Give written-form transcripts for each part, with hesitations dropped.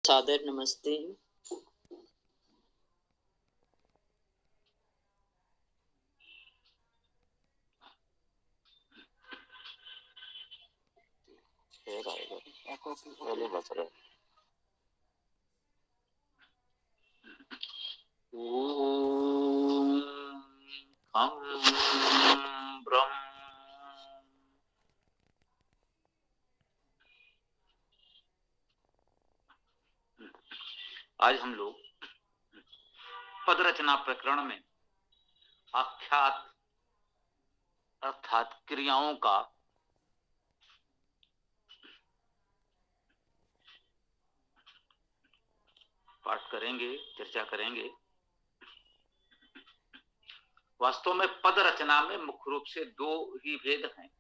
सादर नमस्ते। ओम खं ब्रह्म। आज हम लोग पद रचना प्रकरण में आख्यात अर्थात क्रियाओं का पाठ करेंगे, चर्चा करेंगे। वास्तव में पद रचना में मुख्य रूप से दो ही भेद हैं,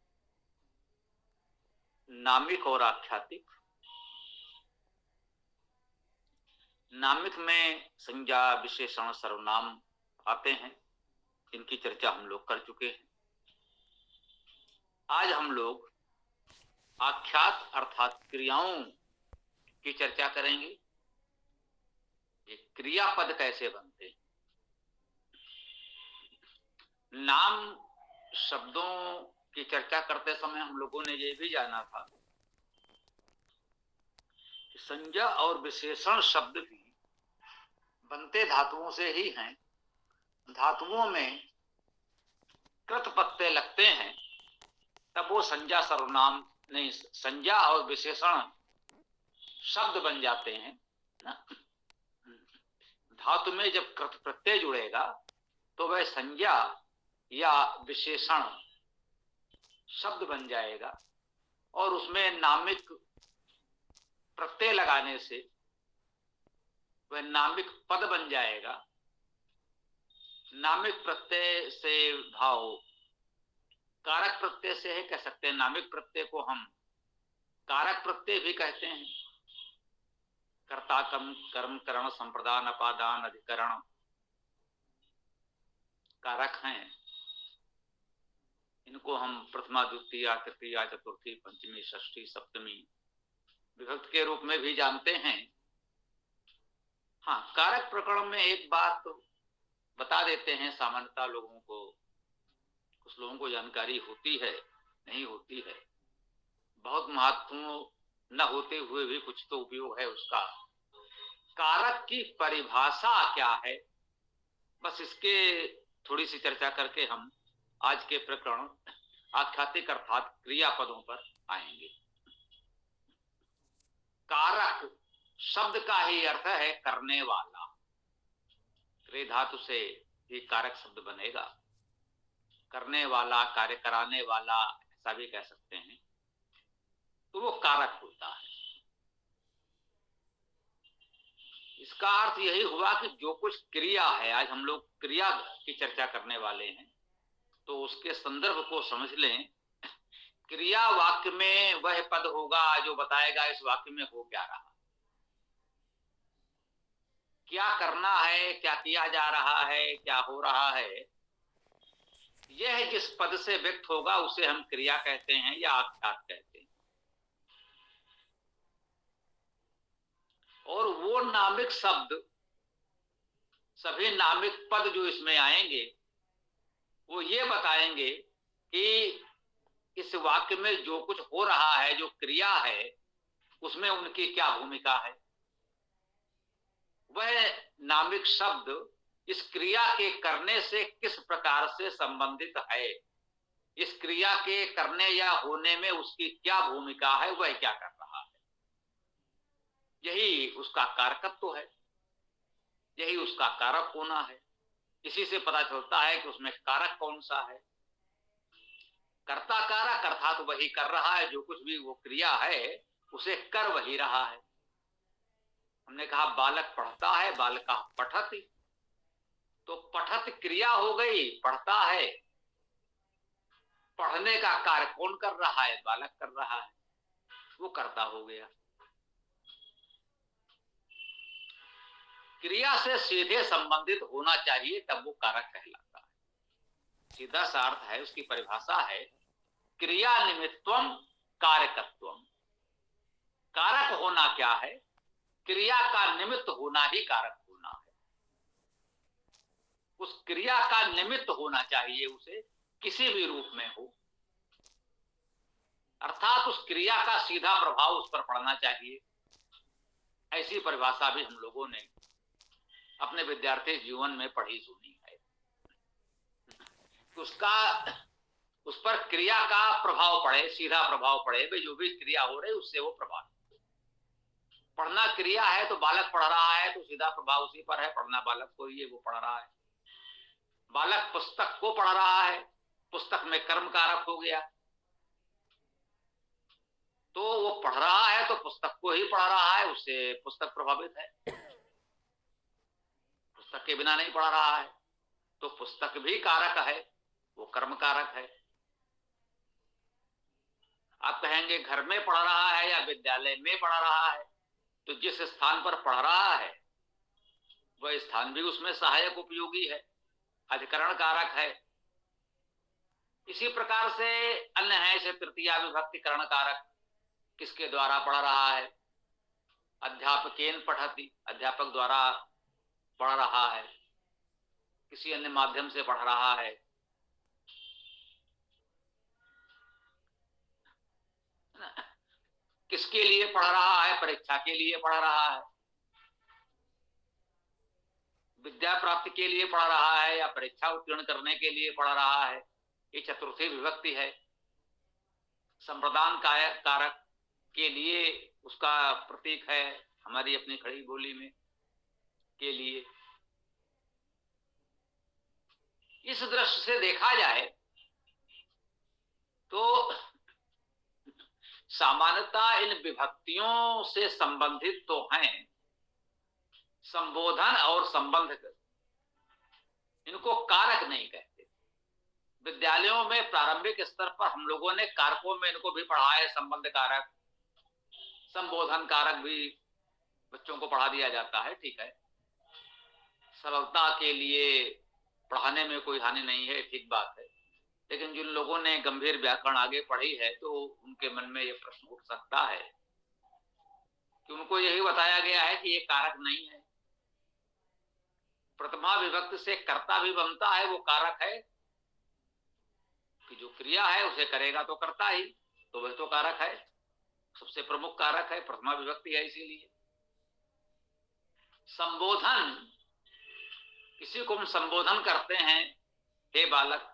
नामिक और आख्यातिक। नामिक में संज्ञा, विशेषण, सर्वनाम आते हैं, इनकी चर्चा हम लोग कर चुके हैं। आज हम लोग आख्यात अर्थात क्रियाओं की चर्चा करेंगे। ये क्रियापद कैसे बनते हैं। नाम शब्दों की चर्चा करते समय हम लोगों ने ये भी जाना था कि संज्ञा और विशेषण शब्द भी बनते धातुओं से ही हैं। धातुओं में कृत प्रत्यय लगते हैं तब वो संज्ञा सर्वनाम नहीं, संज्ञा और विशेषण शब्द बन जाते हैं ना। धातु में जब कृत प्रत्यय जुड़ेगा तो वह संज्ञा या विशेषण शब्द बन जाएगा और उसमें नामिक प्रत्यय लगाने से वह नामिक पद बन जाएगा। नामिक प्रत्यय से भाव कारक प्रत्यय से है, कह सकते हैं। नामिक प्रत्यय को हम कारक प्रत्यय भी कहते हैं। कर्ता, कर्म, करण, संप्रदान, अपादान, अधिकरण कारक हैं। इनको हम प्रथमा, द्वितीय, तृतीया, चतुर्थी, पंचमी, षष्ठी, सप्तमी विभक्ति के रूप में भी जानते हैं। हाँ, कारक प्रकरण में एक बात बता देते हैं। सामान्यतः लोगों को, कुछ लोगों को जानकारी होती है, नहीं होती है। बहुत महत्व न होते हुए भी कुछ तो उपयोग है उसका। कारक की परिभाषा क्या है, बस इसके थोड़ी सी चर्चा करके हम आज के प्रकरण आख्यातिक अर्थात क्रियापदों पर आएंगे। कारक शब्द का ही अर्थ है करने वाला। क्रिया धातु से ही कारक शब्द बनेगा। करने वाला, कार्य कराने वाला, ऐसा भी कह सकते हैं, तो वो कारक होता है। इसका अर्थ यही हुआ कि जो कुछ क्रिया है, आज हम लोग क्रिया की चर्चा करने वाले हैं, तो उसके संदर्भ को समझ लें। क्रिया वाक्य में वह पद होगा जो बताएगा इस वाक्य में हो क्या रहा, क्या करना है, क्या किया जा रहा है, क्या हो रहा है। यह जिस पद से व्यक्त होगा उसे हम क्रिया कहते हैं या आख्यात कहते हैं। और वो नामिक शब्द, सभी नामिक पद जो इसमें आएंगे वो ये बताएंगे कि इस वाक्य में जो कुछ हो रहा है, जो क्रिया है, उसमें उनकी क्या भूमिका है। वह नामिक शब्द इस क्रिया के करने से किस प्रकार से संबंधित है, इस क्रिया के करने या होने में उसकी क्या भूमिका है, वह क्या कर रहा है। यही उसका कारकत्व है, यही उसका कारक होना है। इसी से पता चलता है कि उसमें कारक कौन सा है। कर्ता कारक अर्थात वही कर रहा है, जो कुछ भी वो क्रिया है उसे कर वही रहा है। हमने कहा बालक पढ़ता है, बालका पठत, तो पठत क्रिया हो गई, पढ़ता है। पढ़ने का कार्य कौन कर रहा है, बालक कर रहा है, वो कर्ता हो गया। क्रिया से सीधे संबंधित होना चाहिए तब वो कारक कहलाता है। सीधा सा अर्थ है, उसकी परिभाषा है क्रिया निमित्तम कारकत्वम। कारक होना क्या है, क्रिया का निमित्त होना ही कारक होना है। उस क्रिया का निमित्त होना चाहिए, उसे किसी भी रूप में हो, अर्थात उस क्रिया का सीधा प्रभाव उस पर पड़ना चाहिए। ऐसी परिभाषा भी हम लोगों ने अपने विद्यार्थी जीवन में पढ़ी सुनी है। उसका उस पर क्रिया का प्रभाव पड़े, सीधा प्रभाव पड़े, भाई जो भी क्रिया हो रही उससे वो प्रभावित। पढ़ना क्रिया है तो बालक पढ़ रहा है तो सीधा प्रभाव उसी पर है, पढ़ना बालक को ही है, वो पढ़ रहा है। बालक पुस्तक को पढ़ रहा है, पुस्तक में कर्म कारक हो गया, तो वो पढ़ रहा है तो पुस्तक को ही पढ़ रहा है, उससे पुस्तक प्रभावित है। पुस्तक के बिना नहीं पढ़ रहा है तो पुस्तक भी कारक है, वो कर्म कारक है। आप कहेंगे घर में पढ़ रहा है या विद्यालय में पढ़ रहा है, तो जिस स्थान पर पढ़ रहा है वह स्थान भी उसमें सहायक उपयोगी है, अधिकरण कारक है। इसी प्रकार से अन्य है, जैसे तृतीया विभक्ति करण कारक, किसके द्वारा पढ़ रहा है? अध्यापकेन पठति, अध्यापक द्वारा पढ़ रहा है, किसी अन्य माध्यम से पढ़ रहा है। किसके लिए पढ़ रहा है? परीक्षा के लिए पढ़ रहा है, विद्या प्राप्ति के लिए पढ़ रहा है, या परीक्षा उत्तीर्ण करने के लिए पढ़ रहा है। ये चतुर्थी विभक्ति है। संप्रदान कारक के लिए उसका प्रतीक है हमारी अपनी खड़ी बोली में के लिए। इस दृष्टि से देखा जाए तो सामान्यतः इन विभक्तियों से संबंधित तो हैं संबोधन और संबंध, इनको कारक नहीं कहते। विद्यालयों में प्रारंभिक स्तर पर हम लोगों ने कारकों में इनको भी पढ़ा है, संबंध कारक, संबोधन कारक भी बच्चों को पढ़ा दिया जाता है, ठीक है। सरलता के लिए पढ़ाने में कोई हानि नहीं है, ठीक बात है। लेकिन जिन लोगों ने गंभीर व्याकरण आगे पढ़ी है तो उनके मन में यह प्रश्न उठ सकता है कि उनको यही बताया गया है कि ये कारक नहीं है। प्रथमा विभक्ति से कर्ता भी बनता है, वो कारक है कि जो क्रिया है उसे करेगा तो करता ही, तो वह तो कारक है, सबसे प्रमुख कारक है, प्रथमा विभक्ति है। इसीलिए संबोधन, किसी को हम संबोधन करते हैं, हे बालक,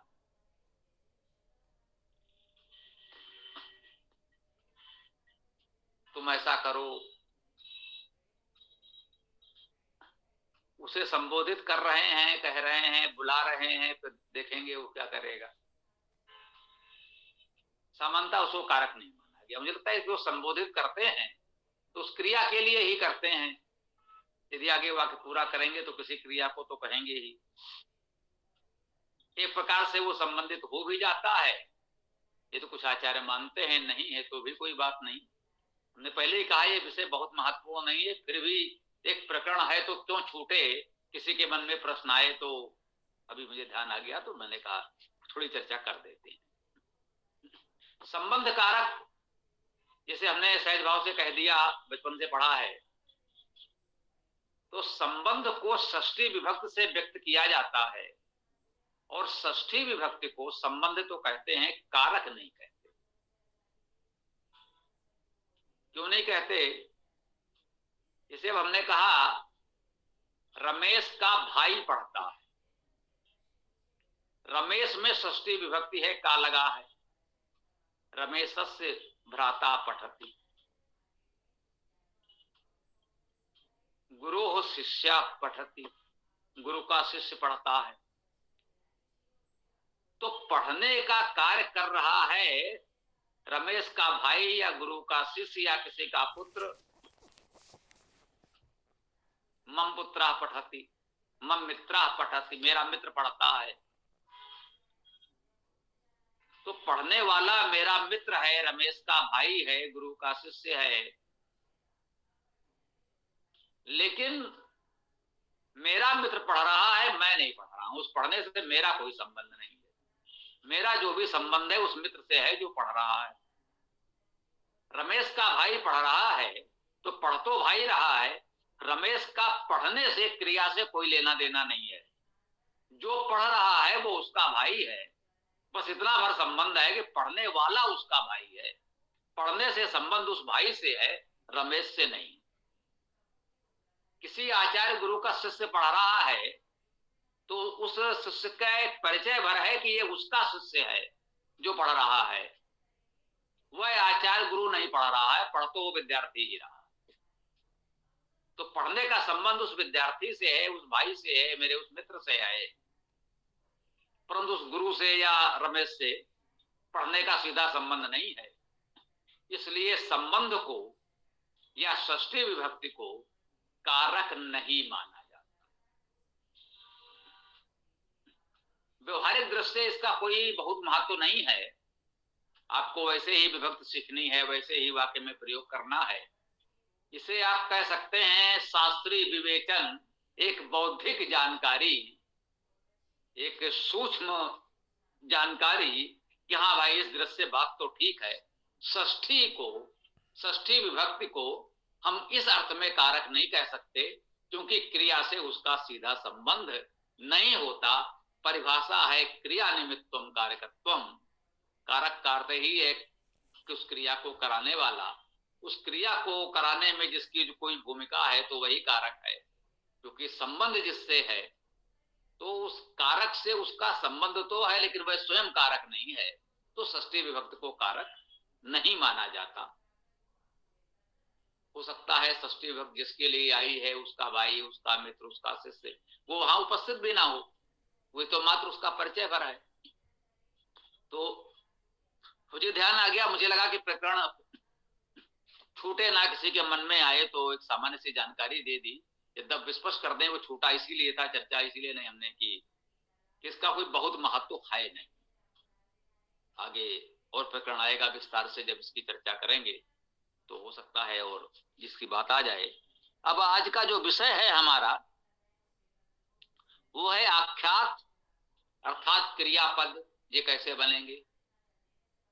तुम ऐसा करो, उसे संबोधित कर रहे हैं, कह रहे हैं, बुला रहे हैं, फिर देखेंगे वो क्या करेगा। सामान्यतः उसको कारक नहीं माना गया। मुझे लगता है कि वो संबोधित करते हैं तो उस क्रिया के लिए ही करते हैं। यदि आगे वाक्य पूरा करेंगे तो किसी क्रिया को तो कहेंगे ही। एक प्रकार से वो संबंधित हो भी जाता है। ये तो कुछ आचार्य मानते हैं, नहीं है तो भी कोई बात नहीं। हमने पहले ही कहा ये विषय बहुत महत्वपूर्ण नहीं है, फिर भी एक प्रकरण है तो क्यों छूटे, किसी के मन में प्रश्न आए तो अभी मुझे ध्यान आ गया तो मैंने कहा थोड़ी चर्चा कर देते हैं। संबंध कारक, जैसे हमने सहज भाव से कह दिया, बचपन से पढ़ा है, तो संबंध को षष्ठी विभक्ति से व्यक्त किया जाता है, और षष्ठी विभक्ति को संबंध तो कहते हैं, कारक नहीं कहते। क्यों नहीं कहते? जैसे अब हमने कहा रमेश का भाई पढ़ता है, रमेश में षष्ठी विभक्ति है, का लगा है, रमेशस्य भ्राता पठति। गुरु शिष्या पठति, गुरु का शिष्य पढ़ता है। तो पढ़ने का कार्य कर रहा है रमेश का भाई या गुरु का शिष्य या किसी का पुत्र। मम पुत्रा पठति, मम मित्रा पठति, मेरा मित्र पढ़ता है। तो पढ़ने वाला मेरा मित्र है, रमेश का भाई है, गुरु का शिष्य है, लेकिन मेरा मित्र पढ़ रहा है, मैं नहीं पढ़ रहा हूं। उस पढ़ने से मेरा कोई संबंध नहीं है। मेरा जो भी संबंध है उस मित्र से है जो पढ़ रहा है। रमेश का भाई पढ़ रहा है तो पढ़ तो भाई रहा है, रमेश का पढ़ने से क्रिया से कोई लेना देना नहीं है। जो पढ़ रहा है वो उसका भाई है, बस इतना भर संबंध है कि पढ़ने वाला उसका भाई है। पढ़ने से संबंध उस भाई से है, रमेश से नहीं। किसी आचार्य गुरु का शिष्य पढ़ रहा है तो उस शिष्य का एक परिचय भर है कि ये उसका शिष्य है जो पढ़ रहा है। वह आचार्य गुरु नहीं पढ़ रहा है, पढ़ तो वो विद्यार्थी ही रहा। तो पढ़ने का संबंध उस विद्यार्थी से है, उस भाई से है, मेरे उस मित्र से है, परंतु उस गुरु से या रमेश से पढ़ने का सीधा संबंध नहीं है। इसलिए संबंध को या षष्ठी विभक्ति को कारक नहीं माना जाता। व्यवहारिक दृष्टि से इसका कोई बहुत महत्व नहीं है। आपको वैसे ही विभक्ति सीखनी है, वैसे ही वाक्य में प्रयोग करना है। इसे आप कह सकते हैं शास्त्रीय विवेचन, एक बौद्धिक जानकारी, एक सूक्ष्म जानकारी कि हाँ भाई इस दृश्य से बात तो ठीक है। षष्ठी विभक्ति को हम इस अर्थ में कारक नहीं कह सकते क्योंकि क्रिया से उसका सीधा संबंध नहीं होता। परिभाषा है क्रिया निमित्तम कारकत्वम। कारक का अर्थ ही है कि उस क्रिया को कराने वाला, उस क्रिया को कराने में जिसकी जो कोई भूमिका है तो वही कारक है, क्योंकि संबंध जिससे है तो उस कारक से उसका संबंध तो है लेकिन वह स्वयं कारक नहीं है। तो षष्ठी विभक्ति को कारक नहीं माना जाता। हो सकता है षष्ठी विभक्ति जिसके लिए आई है उसका भाई, उसका मित्र, उसका शिष्य वो वहां उपस्थित भी ना हो, वो तो मात्र उसका परिचय भरा है। तो मुझे ध्यान आ गया, मुझे लगा कि प्रकरण छूटे ना किसी के मन में आए तो एक सामान्य सी जानकारी दे दी। यद्यप स्पष्ट कर दें वो छूटा इसीलिए था, चर्चा इसीलिए नहीं हमने की कि इसका कोई बहुत महत्व है नहीं। आगे और प्रकरण आएगा विस्तार से, जब इसकी चर्चा करेंगे तो हो सकता है और जिसकी बात आ जाए। अब आज का जो विषय है हमारा वो है आख्यात अर्थात क्रियापद। ये कैसे बनेंगे?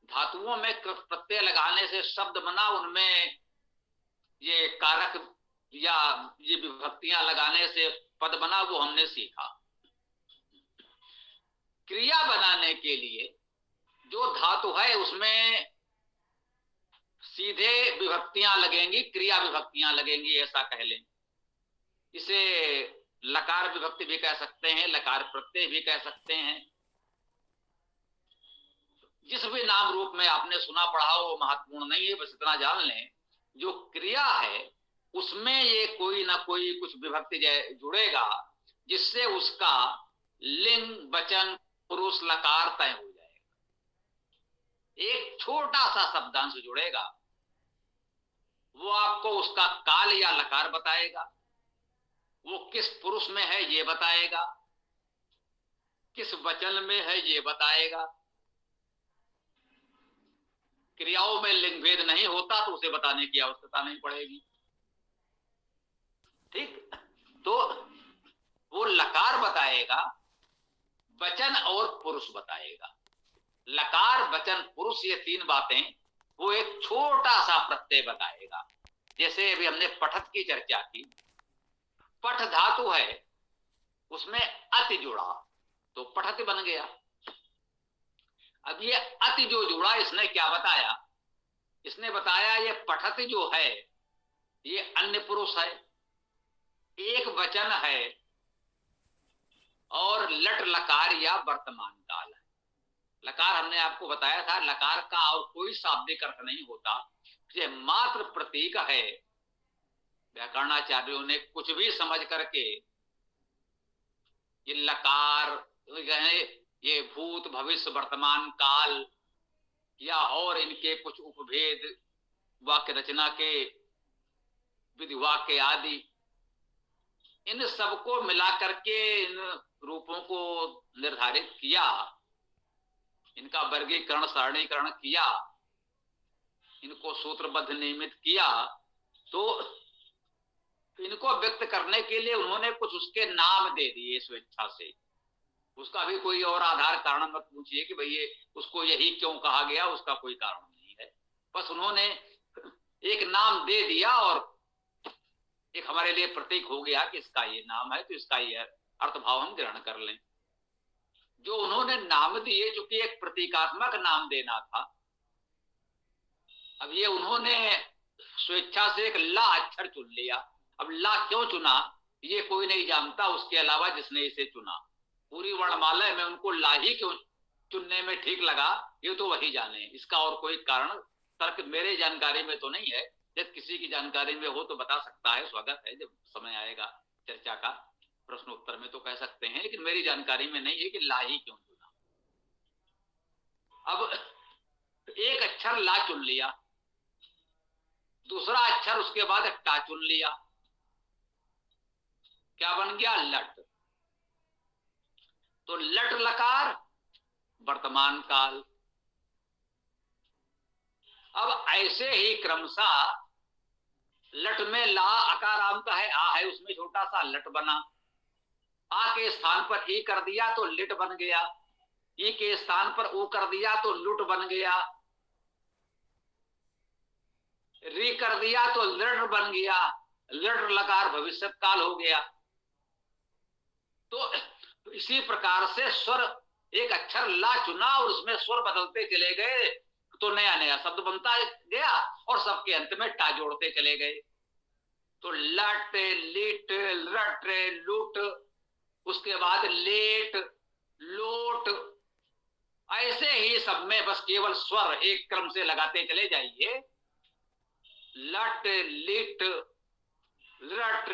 धातुओं में प्रत्यय लगाने से शब्द बना, उनमें ये कारक या ये विभक्तियां लगाने से पद बना, वो हमने सीखा। क्रिया बनाने के लिए जो धातु है उसमें सीधे विभक्तियां लगेंगी, क्रिया विभक्तियां लगेंगी, ऐसा कह लें। इसे लकार विभक्ति भी कह सकते हैं, लकार प्रत्यय भी कह सकते हैं। जिस भी नाम रूप में आपने सुना पढ़ा हो वो महत्वपूर्ण नहीं है, बस इतना जान लें जो क्रिया है उसमें ये कोई ना कोई कुछ विभक्ति जुड़ेगा जिससे उसका लिंग वचन पुरुष लकार तय हो जाएगा। एक छोटा सा शब्दांश जुड़ेगा, वो आपको उसका काल या लकार बताएगा, वो किस पुरुष में है ये बताएगा, किस वचन में है ये बताएगा। क्रियाओं में लिंग भेद नहीं होता तो उसे बताने की आवश्यकता नहीं पड़ेगी। ठीक, तो वो लकार बताएगा, वचन और पुरुष बताएगा। लकार वचन पुरुष ये तीन बातें वो एक छोटा सा प्रत्यय बताएगा। जैसे अभी हमने पठत की चर्चा की, पठ धातु है उसमें अति जुड़ा तो पठत बन गया। अब ये अति जो जुड़ा इसने क्या बताया? इसने बताया ये पठत जो है ये अन्य पुरुष है, एक वचन है और लट लकार या वर्तमान काल है। लकार हमने आपको बताया था, लकार का और कोई शाब्दिक अर्थ नहीं होता, ये मात्र प्रतीक है। व्याकरणाचार्यों ने कुछ भी समझ करके ये लकार ये भूत भविष्य वर्तमान काल या और इनके कुछ उपभेद वाक्य रचना के विधि वाक्य आदि, इन सबको मिला करके इन रूपों को निर्धारित किया, इनका वर्गीकरण सारणीकरण किया, इनको सूत्रबद्ध नियमित किया। तो इनको व्यक्त करने के लिए उन्होंने कुछ उसके नाम दे दिए स्वेच्छा से। उसका भी कोई और आधार कारण मत पूछिए कि भई उसको यही क्यों कहा गया, उसका कोई कारण नहीं है। बस उन्होंने एक नाम दे दिया और एक हमारे लिए प्रतीक हो गया कि इसका ये नाम है, तो इसका ये अर्थभाव हम ग्रहण कर लें। जो उन्होंने नाम दिए, चूंकि एक प्रतीकात्मक नाम देना था, अब ये उन्होंने स्वेच्छा से एक ला अक्षर चुन लिया। अब ला क्यों चुना ये कोई नहीं जानता उसके अलावा जिसने इसे चुना। पूरी वर्णमाला में उनको ला ही क्यों चुनने में ठीक लगा, ये तो वही जाने। इसका और कोई कारण तर्क मेरे जानकारी में तो नहीं है। यदि किसी की जानकारी में हो तो बता सकता है, स्वागत है, जब समय आएगा चर्चा का प्रश्न उत्तर में तो कह सकते हैं, लेकिन मेरी जानकारी में नहीं है कि ला ही क्यों चुना। अब एक अक्षर ला चुन लिया, दूसरा अक्षर उसके बाद टा चुन लिया, क्या बन गया? लट। तो लट लकार वर्तमान काल। अब ऐसे ही क्रमशः लट में ला अकारांत है, आ है, उसमें छोटा सा लट बना। आ के स्थान पर ई कर दिया तो लिट बन गया, ई के स्थान पर ऊ कर दिया तो लुट बन गया, री कर दिया तो लड़ बन गया, लड़ लकार भविष्य काल हो गया। तो इसी प्रकार से स्वर, एक अक्षर ला चुना और उसमें स्वर बदलते चले गए तो नया नया शब्द बनता गया और सबके अंत में टा जोड़ते चले गए। तो लट, लिट, लट, लुट, उसके बाद लेट, लोट, ऐसे ही सब में बस केवल स्वर एक क्रम से लगाते चले जाइए। लट, लिट, लट,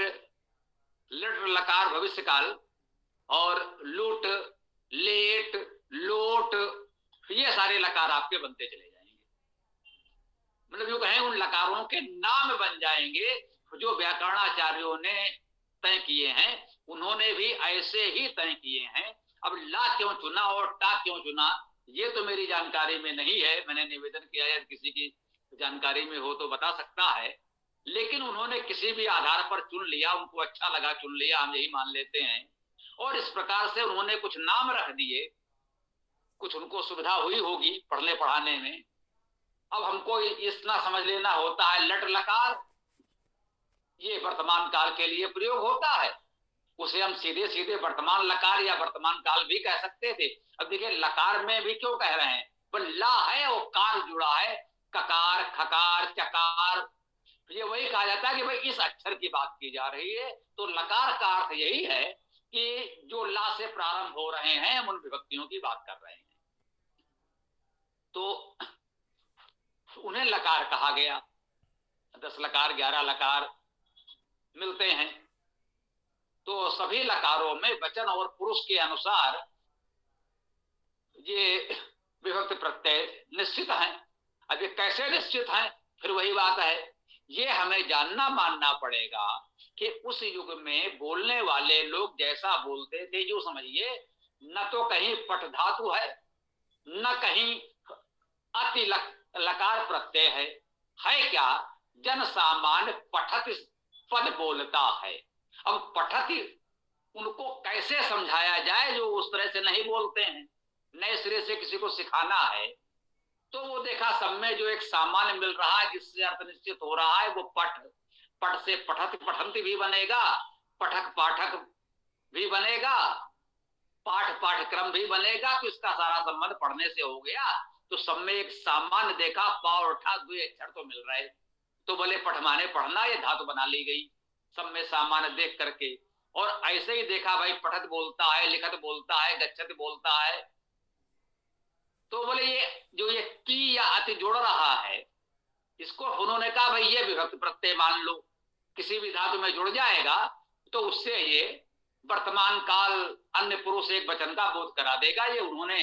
लट लकार भविष्य काल और लूट, लेट, लोट, ये सारे लकार आपके बनते चले जाएंगे। मतलब जो कहें उन लकारों के नाम बन जाएंगे जो व्याकरणाचार्यों ने तय किए हैं, उन्होंने भी ऐसे ही तय किए हैं। अब ला क्यों चुना और टा क्यों चुना ये तो मेरी जानकारी में नहीं है। मैंने निवेदन किया है, किसी की जानकारी में हो तो बता सकता है, लेकिन उन्होंने किसी भी आधार पर चुन लिया, उनको अच्छा लगा चुन लिया, हम यही मान लेते हैं। और इस प्रकार से उन्होंने कुछ नाम रख दिए, कुछ उनको सुविधा हुई होगी पढ़ने पढ़ाने में। अब हमको इतना समझ लेना होता है, लट लकार ये वर्तमान काल के लिए प्रयोग होता है, उसे हम सीधे सीधे वर्तमान लकार या वर्तमान काल भी कह सकते थे। अब देखिए लकार में भी क्यों कह रहे हैं, पर ला है और कार जुड़ा है, ककार, खकार, चकार, ये वही कहा जाता है कि भाई इस अक्षर की बात की जा रही है। तो लकार का अर्थ यही है कि जो ला से प्रारंभ हो रहे हैं हम उन विभक्तियों की बात कर रहे हैं, तो उन्हें लकार कहा गया। 10 लकार 11 लकार मिलते हैं, तो सभी लकारों में वचन और पुरुष के अनुसार ये विभक्ति प्रत्यय निश्चित हैं। अब ये कैसे निश्चित हैं, फिर वही बात है, ये हमें जानना मानना पड़ेगा कि उस युग में बोलने वाले लोग जैसा बोलते थे, जो समझिए न तो कहीं पठ धातु है, न कहीं अति लकार प्रत्यय है क्या? जन सामान्य पठत पद बोलता है। अब पठत उनको कैसे समझाया जाए जो उस तरह से नहीं बोलते हैं, नए सिरे से किसी को सिखाना है, तो वो देखा सब में जो एक सामान्य मिल रहा है जिससे अर्थ निश्चित हो रहा है, वो पठ, पठ से पठत पठंती भी बनेगा, पठक पाठक भी बनेगा, पाठ पाठक्रम भी बनेगा, तो इसका सारा संबंध पढ़ने से हो गया। तो सब में एक सामान्य देखा, पा और ठा 2 अक्षर तो मिल रहे, तो बोले पठ माने पढ़ना, ये धातु बना ली गई सब में सामान्य देख करके। और ऐसे ही देखा भाई पठत बोलता है, लिखत बोलता है, गच्छत बोलता है, तो बोले ये जो ये की या अति जोड़ रहा है, इसको उन्होंने कहा भाई ये विभक्ति प्रत्यय मान लो, किसी भी धातु में जुड़ जाएगा तो उससे ये वर्तमान काल अन्य पुरुष एक वचन का बोध करा देगा। ये उन्होंने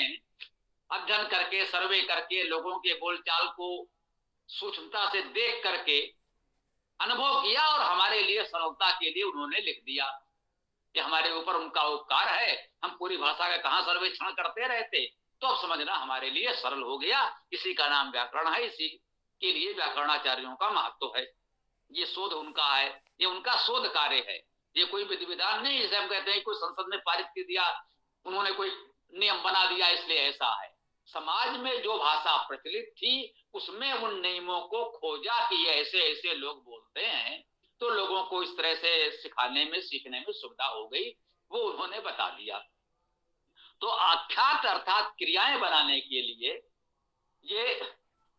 अध्ययन करके, सर्वे करके, लोगों के बोलचाल को सूक्ष्मता से देख करके अनुभव किया और हमारे लिए सरलता के लिए उन्होंने लिख दिया। ये हमारे ऊपर उनका उपकार है। हम पूरी भाषा का कहां सर्वेक्षण करते रहते, तो अब समझना हमारे लिए सरल हो गया। इसी का नाम व्याकरण है, इसी के लिए व्याकरणाचार्यों का महत्व है। ये शोध उनका है, ये उनका शोध कार्य है, ये कोई विधि विधान नहीं जैसे हम कहते हैं कोई संसद ने पारित कर दिया, उन्होंने कोई नियम बना दिया इसलिए ऐसा है। समाज में जो भाषा प्रचलित थी उसमें उन नियमों को खोजा कि ऐसे ऐसे लोग बोलते हैं, तो लोगों को इस तरह से सिखाने में सीखने में सुविधा हो गई, वो उन्होंने बता दिया। तो आख्यात अर्थात क्रियाएं बनाने के लिए ये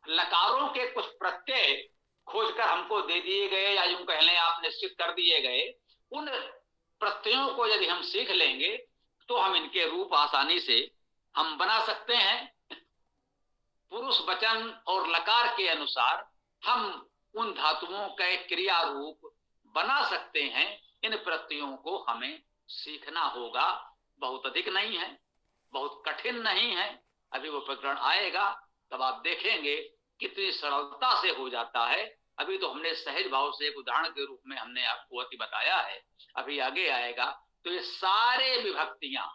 लकारों के कुछ प्रत्यय खोजकर हमको दे दिए गए, या यूं कह लें आप निश्चित कर दिए गए। उन प्रत्ययों को यदि हम सीख लेंगे तो हम इनके रूप आसानी से हम बना सकते हैं। पुरुष वचन और लकार के अनुसार हम उन धातुओं का एक क्रिया रूप बना सकते हैं। इन प्रत्ययों को हमें सीखना होगा, बहुत अधिक नहीं है, बहुत कठिन नहीं है। अभी वो प्रकरण आएगा तब आप देखेंगे कितनी सरलता से हो जाता है। अभी तो हमने सहज भाव से एक उदाहरण के रूप में हमने आपको अति बताया है, अभी आगे आएगा तो ये सारे विभक्तियां,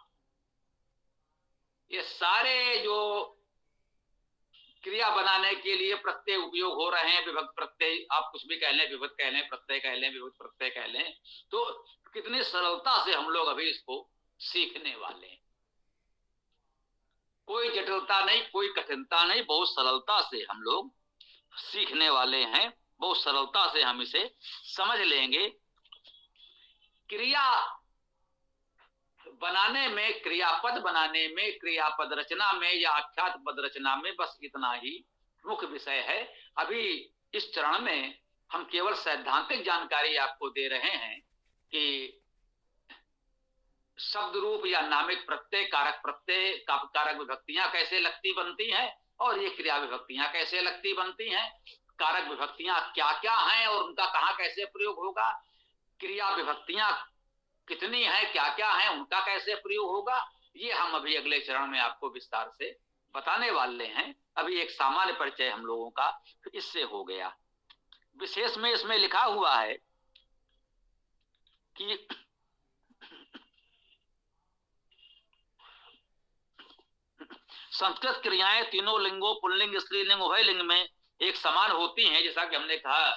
ये सारे जो क्रिया बनाने के लिए प्रत्यय उपयोग हो रहे हैं, विभक्त प्रत्यय आप कुछ भी कह लें, विभक्त कह लें, प्रत्यय कह लें, विभक्त प्रत्यय कह लें, तो कितनी सरलता से हम लोग अभी इसको सीखने वाले हैं। कोई जटिलता नहीं, कोई कठिनता नहीं, बहुत सरलता से हम लोग सीखने वाले हैं, बहुत सरलता से हम इसे समझ लेंगे। क्रिया बनाने में, क्रियापद बनाने में, क्रियापद रचना में या आख्यात पद रचना में बस इतना ही मुख्य विषय है। अभी इस चरण में हम केवल सैद्धांतिक जानकारी आपको दे रहे हैं कि शब्द रूप या नामिक प्रत्यय, कारक प्रत्यय, कारक विभक्तियां कैसे लगती बनती हैं और ये क्रिया विभक्तियां कैसे लगती बनती हैं। कारक विभक्तियां क्या क्या हैं और उनका कहां कैसे प्रयोग होगा, क्रिया विभक्तियां कितनी हैं, क्या क्या हैं, उनका कैसे प्रयोग होगा, ये हम अभी अगले चरण में आपको विस्तार से बताने वाले हैं। अभी एक सामान्य परिचय हम लोगों का इससे हो गया। विशेष में इसमें लिखा हुआ है कि संस्कृत क्रियाएं तीनों लिंगों, पुल्लिंग, स्त्रीलिंग, उभयलिंग में एक समान होती हैं। जैसा कि हमने कहा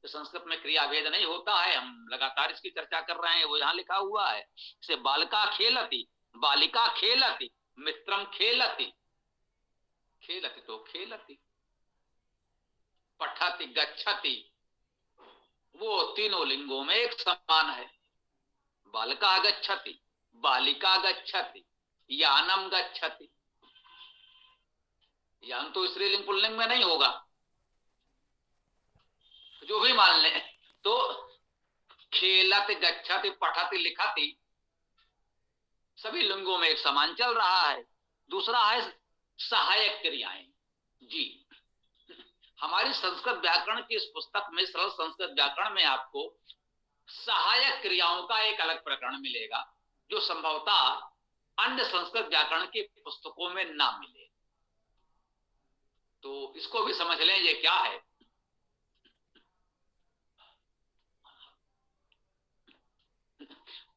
कि संस्कृत में क्रिया भेद नहीं होता है, हम लगातार इसकी चर्चा कर रहे हैं, वो यहाँ लिखा हुआ है। से बालिका खेलती, बालिका खेलती, मित्रम खेलती, खेलती तो खेलती, पठती गच्छति, वो तीनों लिंगों में एक समान है। बालिका गच्छति, बालिका गच्छति, यानम गच्छति, यान तो स्त्रीलिंग पुल्लिंग में नहीं होगा, जो भी मान लें। तो खेलत, गच्छति, पठति, लिखति सभी लिंगों में एक समान चल रहा है। दूसरा है सहायक क्रियाएं। जी, हमारी संस्कृत व्याकरण की इस पुस्तक में, सरल संस्कृत व्याकरण में आपको सहायक क्रियाओं का एक अलग प्रकरण मिलेगा जो संभवतः अन्य संस्कृत व्याकरण की पुस्तकों में ना मिले। तो इसको भी समझ लें ये क्या है।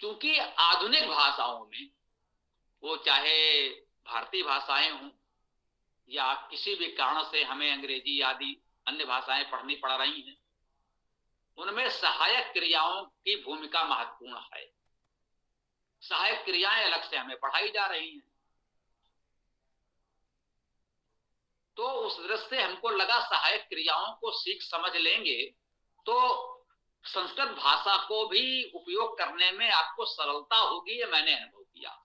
क्योंकि आधुनिक भाषाओं में, वो चाहे भारतीय भाषाएं हों या किसी भी कारण से हमें अंग्रेजी आदि अन्य भाषाएं पढ़नी पड़ रही हैं, उनमें सहायक क्रियाओं की भूमिका महत्वपूर्ण है। सहायक क्रियाएं अलग से हमें पढ़ाई जा रही हैं। तो उस दृष्टि से हमको लगा सहायक क्रियाओं को सीख समझ लेंगे तो संस्कृत भाषा को भी उपयोग करने में आपको सरलता होगी। ये मैंने अनुभव किया।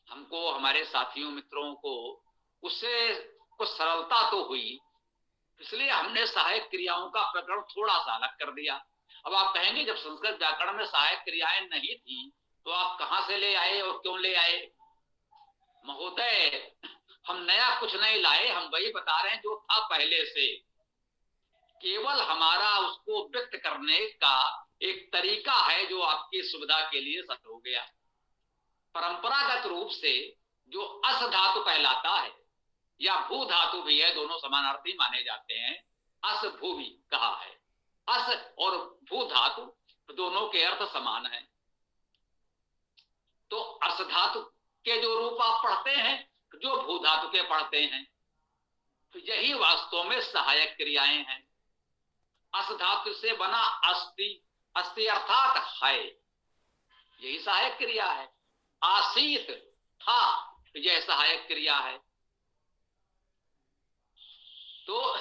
हमको, हमारे साथियों मित्रों को उससे कुछ सरलता तो हुई, इसलिए हमने सहायक क्रियाओं का प्रकरण थोड़ा सा अलग कर दिया। अब आप कहेंगे जब संस्कृत व्याकरण में सहायक क्रियाएं नहीं थी तो आप कहां से ले आए और क्यों ले आए। महोदय, हम नया कुछ नहीं लाए, हम वही बता रहे हैं जो था पहले से। केवल हमारा उसको व्यक्त करने का एक तरीका है जो आपकी सुविधा के लिए सच हो गया। परंपरागत रूप से जो अस धातु कहलाता है या भू धातु भी है, दोनों समानार्थी माने जाते हैं, अस भू भी कहा है। अस और भू धातु दोनों के अर्थ समान है। तो अस धातु के जो रूप आप पढ़ते हैं, जो भू धातु के पढ़ते हैं, तो यही वास्तव में सहायक क्रियाएं हैं। अस धातु से बना अस्ति, अस्ति अर्थात है, यही सहायक क्रिया है। आसीत, था, यह सहायक क्रिया है। तो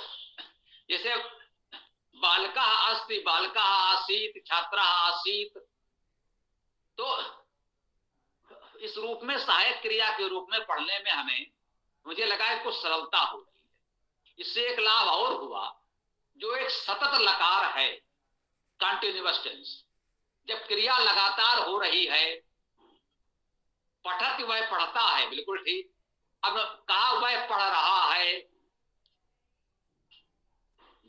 जैसे बालकः अस्ति, बालकः आसीत, छात्रः आसीत। तो इस रूप में सहायक क्रिया के रूप में पढ़ने में हमें, मुझे लगा है कुछ सरलता हो रही है। इससे एक लाभ और हुआ, जो एक सतत लकार है, कंटिन्यूअस टेंस, जब क्रिया लगातार हो रही है, पठत वह पढ़ता है, बिल्कुल ठीक। अब कहा वह पढ़ रहा है,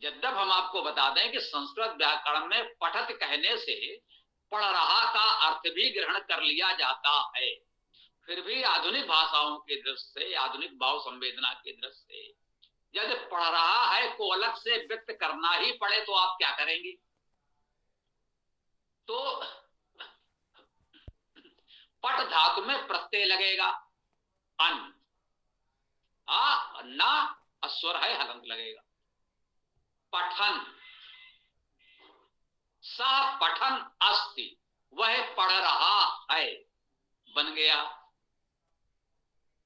यद्यप हम आपको बता दें कि संस्कृत व्याकरण में पठत कहने से पढ़ रहा का अर्थ भी ग्रहण कर लिया जाता है, फिर भी आधुनिक भाषाओं की दृष्टि से, आधुनिक भाव संवेदना की दृष्टि से, यदि पढ़ रहा है को अलग से व्यक्त करना ही पड़े तो आप क्या करेंगे? तो पट धातु में प्रत्यय लगेगा, अन, आ ना अस्वर है, हलंत लगेगा, पठन, सह पठन अस्ति, वह पढ़ रहा है, बन गया।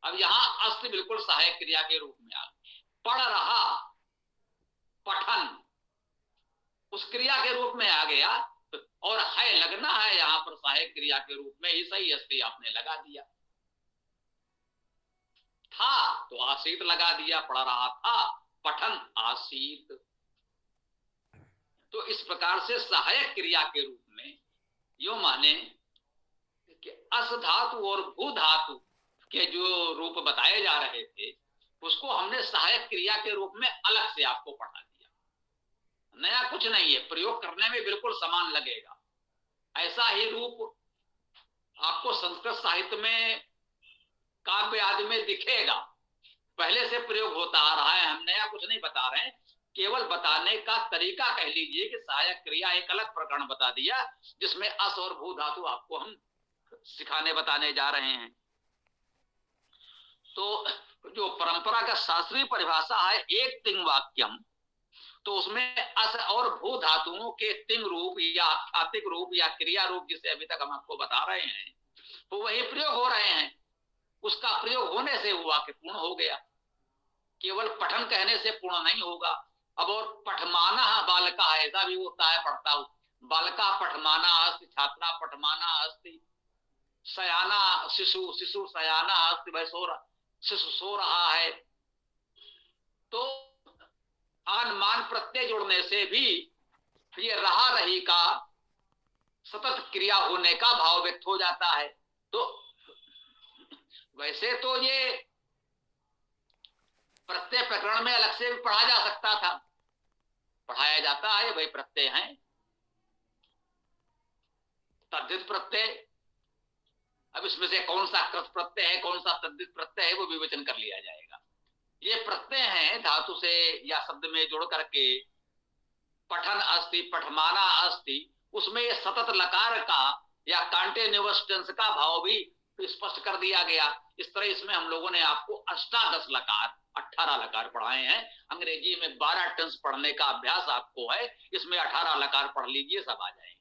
अब यहां अस्ति बिल्कुल सहायक क्रिया के रूप में आ, पढ़ रहा, पठन उस क्रिया के रूप में आ गया, और है लगना है यहां पर सहायक क्रिया के रूप में ही, सही अस्ति आपने लगा दिया। था तो आसीत लगा दिया, पढ़ रहा था, पठन आसीत। तो इस प्रकार से सहायक क्रिया के रूप में यो माने कि अस धातु और भू धातु के जो रूप बताए जा रहे थे, उसको हमने सहायक क्रिया के रूप में अलग से आपको पढ़ा दिया। नया कुछ नहीं है, प्रयोग करने में बिल्कुल समान लगेगा। ऐसा ही रूप आपको संस्कृत साहित्य में, काव्य आदि में दिखेगा, पहले से प्रयोग होता आ रहा है। हम नया कुछ नहीं बता रहे हैं, केवल बताने का तरीका कह लीजिए कि सहायक क्रिया एक अलग प्रकरण बता दिया, जिसमें अस और भू धातु आपको हम सिखाने बताने जा रहे हैं। तो जो परंपरागत शास्त्रीय परिभाषा है एक तिंग वाक्यम, तो उसमें अस और भू धातुओं के तिंग रूप या आख्यातिक रूप या क्रिया रूप, जिसे अभी तक हम आपको बता रहे हैं, तो वही प्रयोग हो रहे हैं। उसका प्रयोग होने से वो वाक्य पूर्ण हो गया, केवल पठन कहने से पूर्ण नहीं होगा। अब और पठमाना बालका, ऐसा भी होता है, पढ़ता हूं, बालका पठमाना अस्ति, छात्रा पठमाना अस्ति, सयाना शिशु, शिशु सयाना अस्ति, भाई शिशु सो रहा है। तो आन मान प्रत्यय जुड़ने से भी ये रहा रही का सतत क्रिया होने का भाव व्यक्त हो जाता है। तो वैसे तो ये प्रत्यय प्रकरण में अलग से भी पढ़ा जा सकता था, पढ़ाया जाता है, भाई प्रत्यय हैं, तद्धित प्रत्यय। अब इसमें से कौन सा कृत प्रत्यय है, कौन सा तद्धित प्रत्यय है, वो विवेचन कर लिया जाएगा। ये प्रत्यय हैं धातु से या शब्द में जोड़ करके, पठन अस्ति, पठमाना अस्ति, उसमें ये सतत लकार का या कंटीन्यूअस टेंस का भाव भी स्पष्ट कर दिया गया। इस तरह इसमें हम लोगों ने आपको अष्टादश लकार, 18 लकार पढ़ाए हैं। अंग्रेजी में 12 टेंस पढ़ने का अभ्यास आपको है, इसमें 18 लकार पढ़ लीजिए, सब आ जाएंगे।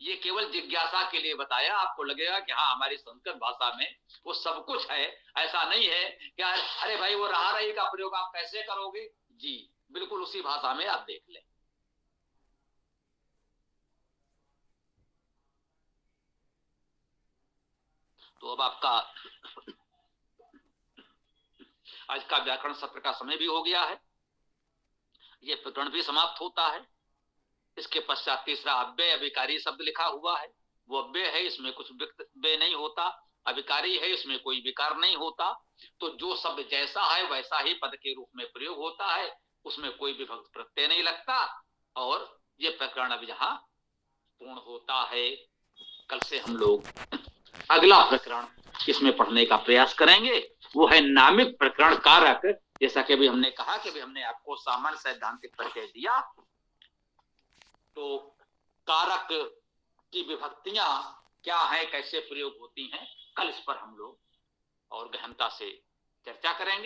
ये केवल जिज्ञासा के लिए बताया, आपको लगेगा कि हाँ हमारी संस्कृत भाषा में वो सब कुछ है। ऐसा नहीं है कि अरे भाई वो रहा रही का प्रयोग आप कैसे करोगे, जी बिल्कुल उसी भाषा में आप देख लें। तो अब आपका आज का व्याकरण सत्र का समय भी हो गया है, ये प्रकरण भी समाप्त होता है। इसके पश्चात तीसरा अव्यय अभिकारी शब्द लिखा हुआ है, वो अव्यय है, इसमें कुछ व्यय नहीं होता। अभिकारी है, इसमें कोई विकार नहीं होता। तो जो शब्द जैसा है वैसा ही पद के रूप में प्रयोग होता है, उसमें कोई विभक्त प्रत्यय नहीं लगता। और ये प्रकरण अब यहाँ पूर्ण होता है। कल से हम लोग अगला प्रकरण इसमें पढ़ने का प्रयास करेंगे, वो है नामिक प्रकरण कारक। जैसा कि अभी हमने कहा कि हमने आपको सामान्य सैद्धांतिक परिचय दिया, तो कारक की विभक्तियां क्या है, कैसे प्रयोग होती हैं, कल इस पर हम लोग और गहनता से चर्चा करेंगे।